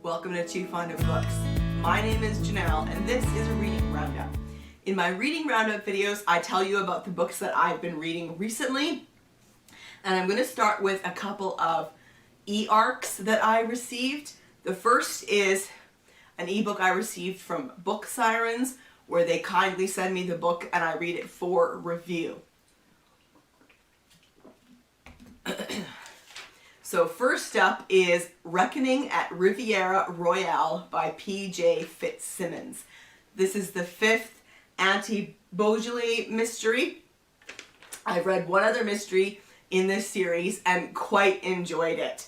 Welcome to Too Fond of Books. My name is Janelle and this is a reading roundup. In my reading roundup videos, I tell you about the books that I've been reading recently, and I'm going to start with a couple of e-arcs that I received. The first is an ebook I received from Book Sirens, where they kindly send me the book and I read it for review. So first up is Reckoning at Riviera Royale by P.J. Fitzsimmons. This is the fifth anti-Bletchley mystery. I've read one other mystery in this series and quite enjoyed it.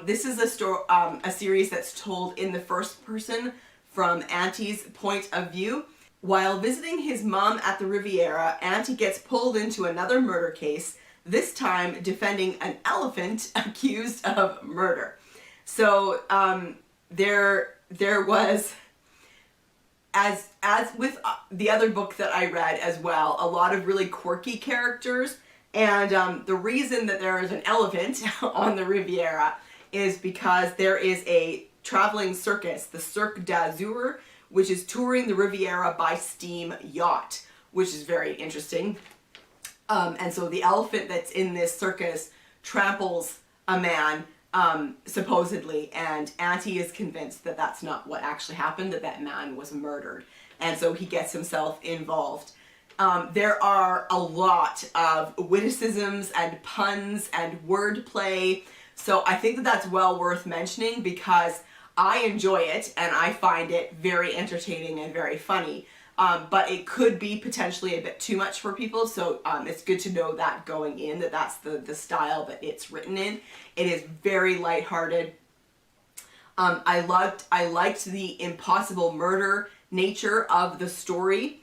This is a series that's told in the first person from Auntie's point of view. While visiting his mom at the Riviera, Auntie gets pulled into another murder case, this time defending an elephant accused of murder. So there was, as with the other book that I read as well, a lot of really quirky characters. And the reason that there is an elephant on the Riviera is because there is a traveling circus, the Cirque d'Azur, which is touring the Riviera by steam yacht, which is very interesting. And so the elephant that's in this circus tramples a man, supposedly, and Auntie is convinced that that's not what actually happened, that that man was murdered. And so he gets himself involved. There are a lot of witticisms and puns and wordplay, so I think that that's well worth mentioning because I enjoy it and I find it very entertaining and very funny. But it could be potentially a bit too much for people, so it's good to know that going in, that that's the style that it's written in. It is very lighthearted. I liked the impossible murder nature of the story.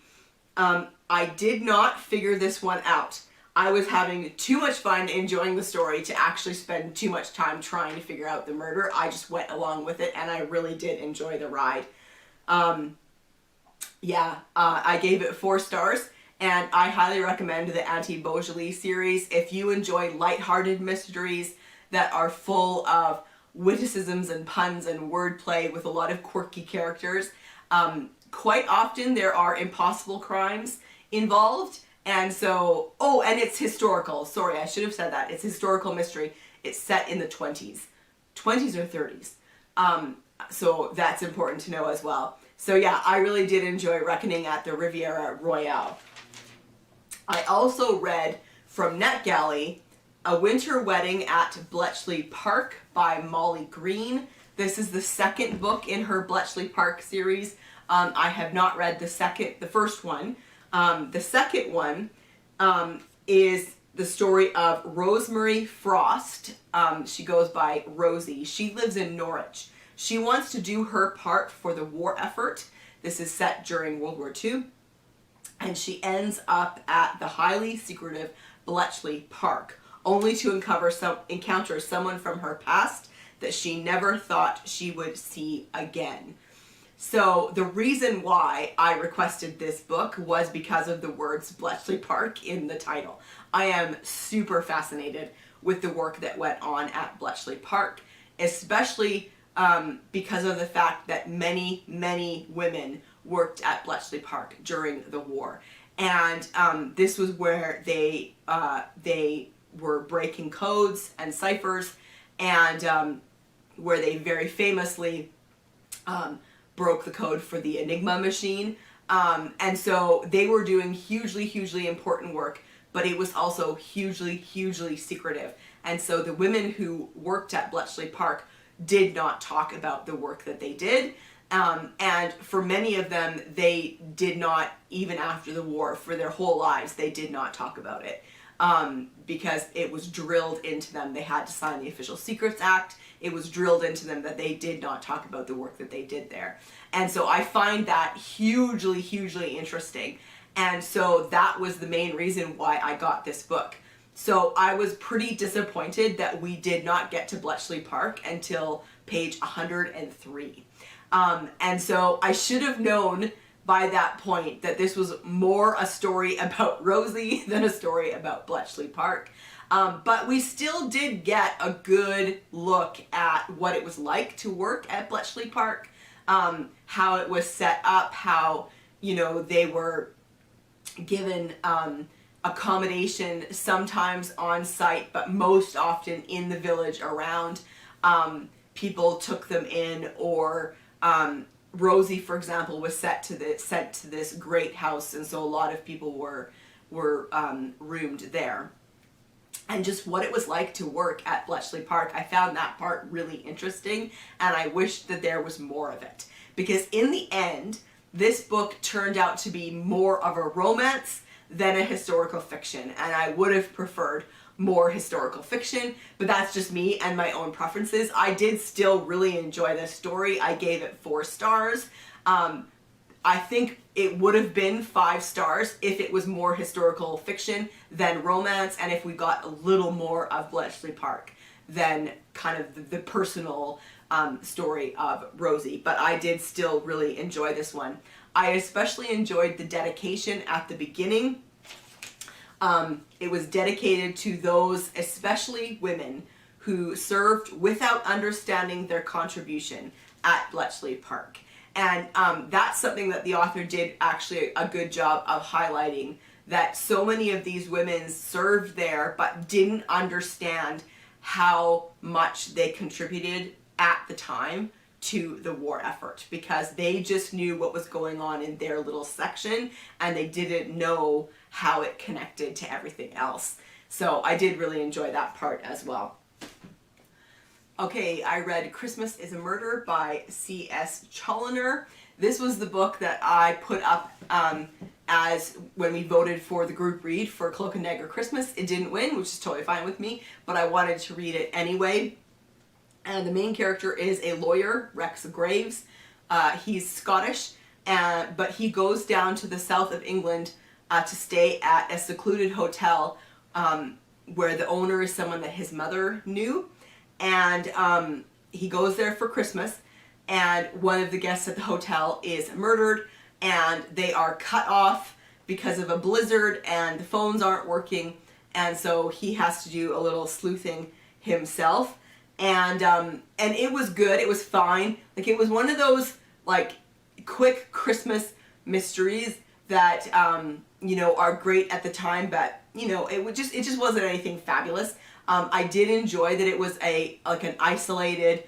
I did not figure this one out. I was having too much fun enjoying the story to actually spend too much time trying to figure out the murder. I just went along with it and I really did enjoy the ride. I gave it 4 stars, and I highly recommend the anti-Bletchley series. If you enjoy lighthearted mysteries that are full of witticisms and puns and wordplay with a lot of quirky characters, quite often there are impossible crimes involved, and so, and it's historical. Sorry, I should have said that. It's historical mystery. It's set in the 20s or 30s. So that's important to know as well. So yeah, I really did enjoy Reckoning at the Riviera Royale. I also read from NetGalley, A Winter Wedding at Bletchley Park by Molly Green. This is the second book in her Bletchley Park series. I have not read the first one. The second one is the story of Rosemary Frost. She goes by Rosie. She lives in Norwich. She wants to do her part for the war effort. This is set during World War II. And she ends up at the highly secretive Bletchley Park, only to encounter someone from her past that she never thought she would see again. So the reason why I requested this book was because of the words Bletchley Park in the title. I am super fascinated with the work that went on at Bletchley Park, especially because of the fact that many, many women worked at Bletchley Park during the war. And this was where they were breaking codes and ciphers, and where they very famously broke the code for the Enigma machine. And so they were doing hugely, hugely important work, but it was also hugely, hugely secretive. And so the women who worked at Bletchley Park did not talk about the work that they did. And for many of them, they did not, even after the war, for their whole lives, they did not talk about it. Because it was drilled into them. They had to sign the Official Secrets Act. It was drilled into them that they did not talk about the work that they did there. And so I find that hugely, hugely interesting. And so that was the main reason why I got this book. So I was pretty disappointed that we did not get to Bletchley Park until page 103. And so I should have known by that point that this was more a story about Rosie than a story about Bletchley Park. But we still did get a good look at what it was like to work at Bletchley Park, how it was set up, how, you know, they were given accommodation sometimes on site, but most often in the village around. People took them in, or Rosie, for example, was sent to this great house, and so a lot of people were roomed there. And just what it was like to work at Bletchley Park, I found that part really interesting, and I wished that there was more of it. Because in the end, this book turned out to be more of a romance than a historical fiction, and I would have preferred more historical fiction, but that's just me and my own preferences. I did still really enjoy this story. I gave it 4 stars. I think it would have been 5 stars if it was more historical fiction than romance, and if we got a little more of Bletchley Park than kind of the personal story of Rosie. But I did still really enjoy this one. I especially enjoyed the dedication at the beginning. It was dedicated to those, especially women, who served without understanding their contribution at Bletchley Park. And that's something that the author did actually a good job of highlighting, that so many of these women served there but didn't understand how much they contributed at the time to the war effort, because they just knew what was going on in their little section and they didn't know how it connected to everything else. So I did really enjoy that part as well. Okay, I read Christmas is a Murder by C.S. Challinor. This was the book that I put up as when we voted for the group read for Cloak and Dagger Christmas. It didn't win, which is totally fine with me, but I wanted to read it anyway. And the main character is a lawyer, Rex Graves. He's Scottish, but he goes down to the south of England to stay at a secluded hotel where the owner is someone that his mother knew. And he goes there for Christmas, and one of the guests at the hotel is murdered, and they are cut off because of a blizzard, and the phones aren't working, and so he has to do a little sleuthing himself. And it was good. It was fine. Like, it was one of those like quick Christmas mysteries that you know, are great at the time, but you know, it just wasn't anything fabulous. I did enjoy that it was an isolated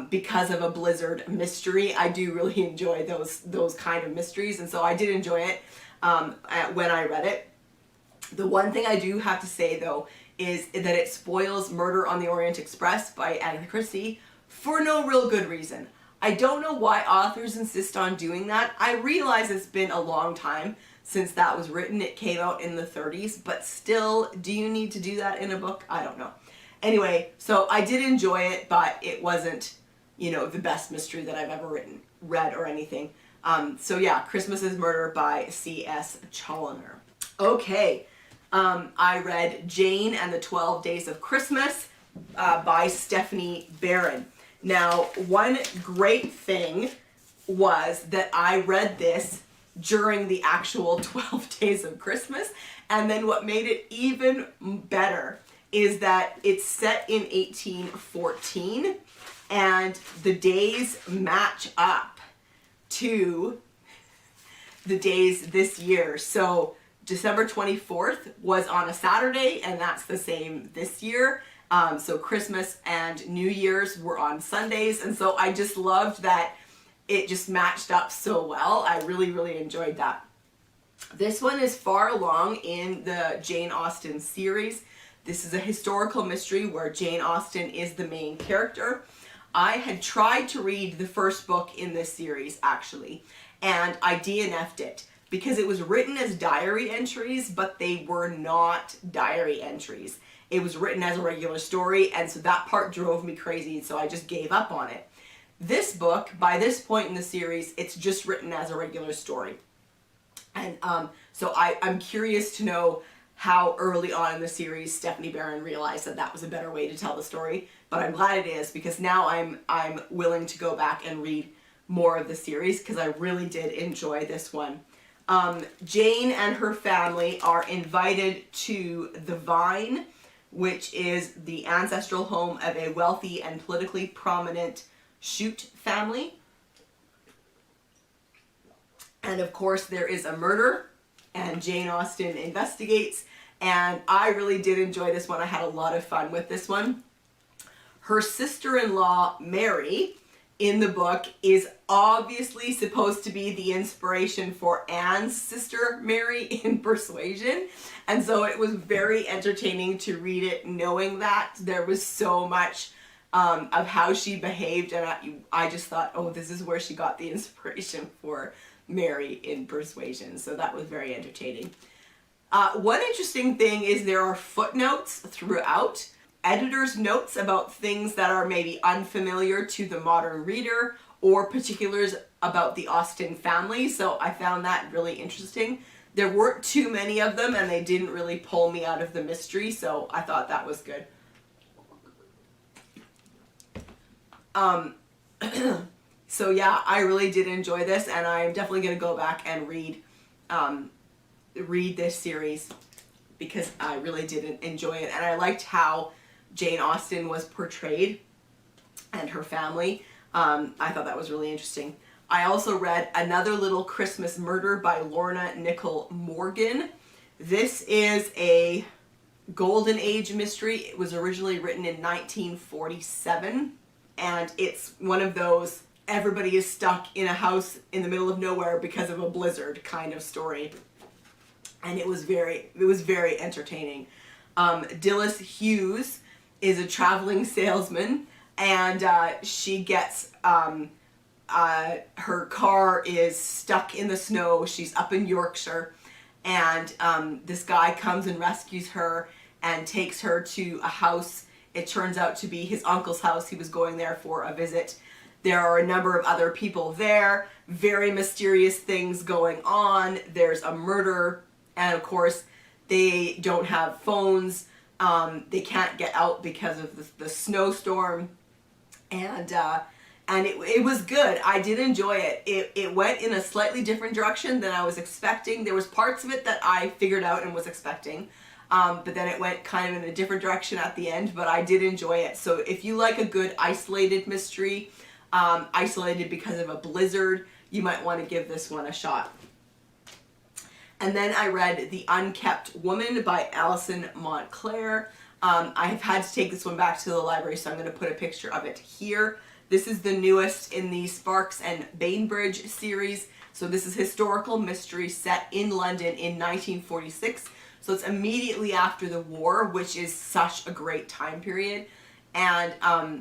because of a blizzard mystery. I do really enjoy those kind of mysteries, and so I did enjoy it when I read it. The one thing I do have to say though is that it spoils Murder on the Orient Express by Agatha Christie for no real good reason. I don't know why authors insist on doing that. I realize it's been a long time since that was written. It came out in the 30s, but still, do you need to do that in a book? I don't know. Anyway, so I did enjoy it, but it wasn't, you know, the best mystery that I've ever read or anything. So yeah, Christmas is Murder by C.S. Challinor. Okay, I read Jane and the 12 Days of Christmas by Stephanie Barron. Now, one great thing was that I read this during the actual 12 Days of Christmas, and then what made it even better is that it's set in 1814, and the days match up to the days this year. So December 24th was on a Saturday, and that's the same this year. So Christmas and New Year's were on Sundays, and so I just loved that it just matched up so well. I really, really enjoyed that. This one is far along in the Jane Austen series. This is a historical mystery where Jane Austen is the main character. I had tried to read the first book in this series, actually, and I DNF'd it because it was written as diary entries, but they were not diary entries. It was written as a regular story, and so that part drove me crazy, so I just gave up on it. This book, by this point in the series, it's just written as a regular story. And so I'm curious to know how early on in the series Stephanie Barron realized that that was a better way to tell the story, but I'm glad it is, because now I'm willing to go back and read more of the series, because I really did enjoy this one. Jane and her family are invited to the Vine, which is the ancestral home of a wealthy and politically prominent Shute family. And of course there is a murder, and Jane Austen investigates, and I really did enjoy this one. I had a lot of fun with this one. Her sister-in-law, Mary, in the book is obviously supposed to be the inspiration for Anne's sister, Mary, in Persuasion. And so it was very entertaining to read it knowing that. There was so much of how she behaved, and I just thought, oh, this is where she got the inspiration for Mary in Persuasion. So that was very entertaining. One interesting thing is there are footnotes throughout, editor's notes about things that are maybe unfamiliar to the modern reader, or particulars about the Austen family. So I found that really interesting. There weren't too many of them, and they didn't really pull me out of the mystery, so I thought that was good. So yeah, I really did enjoy this, and I'm definitely going to go back and read this series because I really did enjoy it, and I liked how Jane Austen was portrayed and her family. I thought that was really interesting. I also read Another Little Christmas Murder by Lorna Nicholl Morgan. This is a Golden Age mystery. It was originally written in 1947, and it's one of those everybody is stuck in a house in the middle of nowhere because of a blizzard kind of story. And it was very entertaining. Dilys Hughes is a traveling salesman, and she gets her car is stuck in the snow. She's up in Yorkshire, and this guy comes and rescues her and takes her to a house. It turns out to be his uncle's house. He was going there for a visit. There are a number of other people there, very mysterious things going on. There's a murder, and of course they don't have phones. They can't get out because of the snowstorm, and it was good. I did enjoy it. It went in a slightly different direction than I was expecting. There was parts of it that I figured out and was expecting, but then it went kind of in a different direction at the end, but I did enjoy it. So if you like a good isolated mystery, isolated because of a blizzard, you might want to give this one a shot. And then I read The Unkept Woman by Allison Montclair. I have had to take this one back to the library, so I'm going to put a picture of it here. This is the newest in the Sparks and Bainbridge series. So this is historical mystery set in London in 1946. So it's immediately after the war, which is such a great time period. And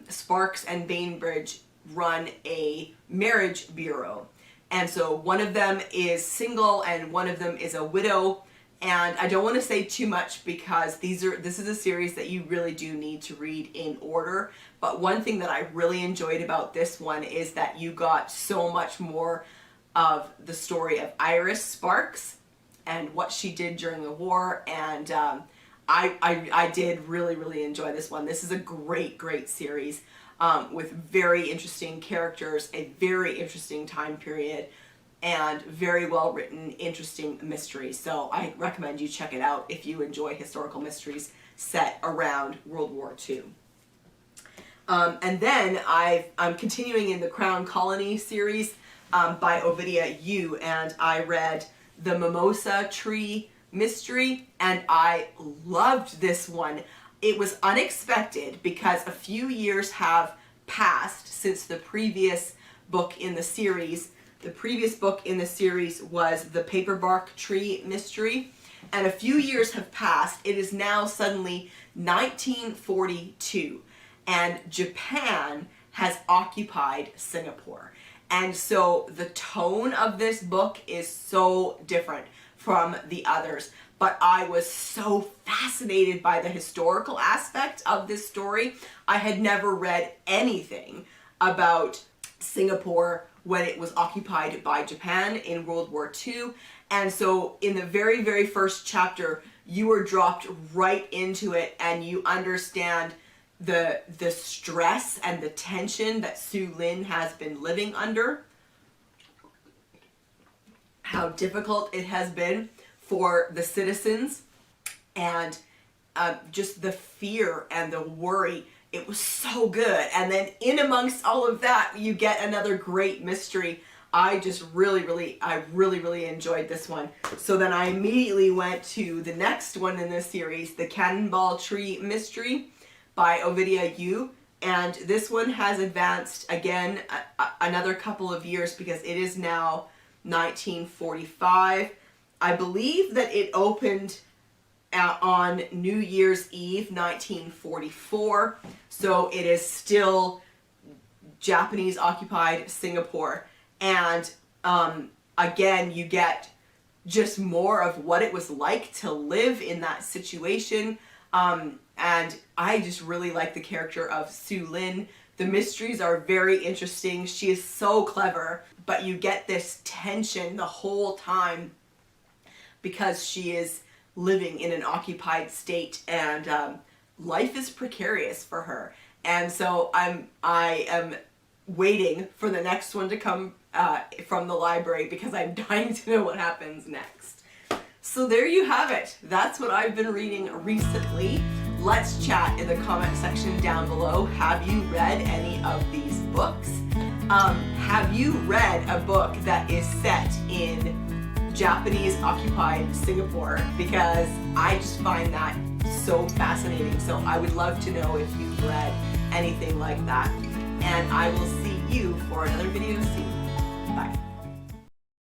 Sparks and Bainbridge run a marriage bureau. And so one of them is single and one of them is a widow. And I don't want to say too much because this is a series that you really do need to read in order. But one thing that I really enjoyed about this one is that you got so much more of the story of Iris Sparks and what she did during the war. And I did really enjoy this one. This is a great series. With very interesting characters, a very interesting time period, and very well written, interesting mysteries. So I recommend you check it out if you enjoy historical mysteries set around World War II. And then I'm continuing in the Crown Colony series by Ovidia Yu, and I read the Mimosa Tree mystery, and I loved this one. It was unexpected because a few years have passed since the previous book in the series. The previous book in the series was the Paperbark Tree mystery, and a few years have passed. It is now suddenly 1942, and Japan has occupied Singapore. And so the tone of this book is so different from the others. But I was so fascinated by the historical aspect of this story. I had never read anything about Singapore when it was occupied by Japan in World War II. And so in the very first chapter, you are dropped right into it, and you understand the stress and the tension that Su Lin has been living under, how difficult it has been for the citizens, and just the fear and the worry. It was so good. And then in amongst all of that, you get another great mystery. I just really enjoyed this one. So then I immediately went to the next one in this series, the Cannonball Tree Mystery by Ovidia Yu. And this one has advanced again another couple of years because it is now 1945. I believe that it opened on New Year's Eve 1944. So it is still Japanese occupied Singapore. And again, you get just more of what it was like to live in that situation. And I just really like the character of Su Lin. The mysteries are very interesting. She is so clever, but you get this tension the whole time because she is living in an occupied state, and life is precarious for her. And so I am waiting for the next one to come from the library because I'm dying to know what happens next. So there you have it. That's what I've been reading recently. Let's chat in the comment section down below. Have you read any of these books? Have you read a book that is set in Japanese occupied Singapore? Because I just find that so fascinating. So I would love to know if you've read anything like that. And I will see you for another video soon. Bye.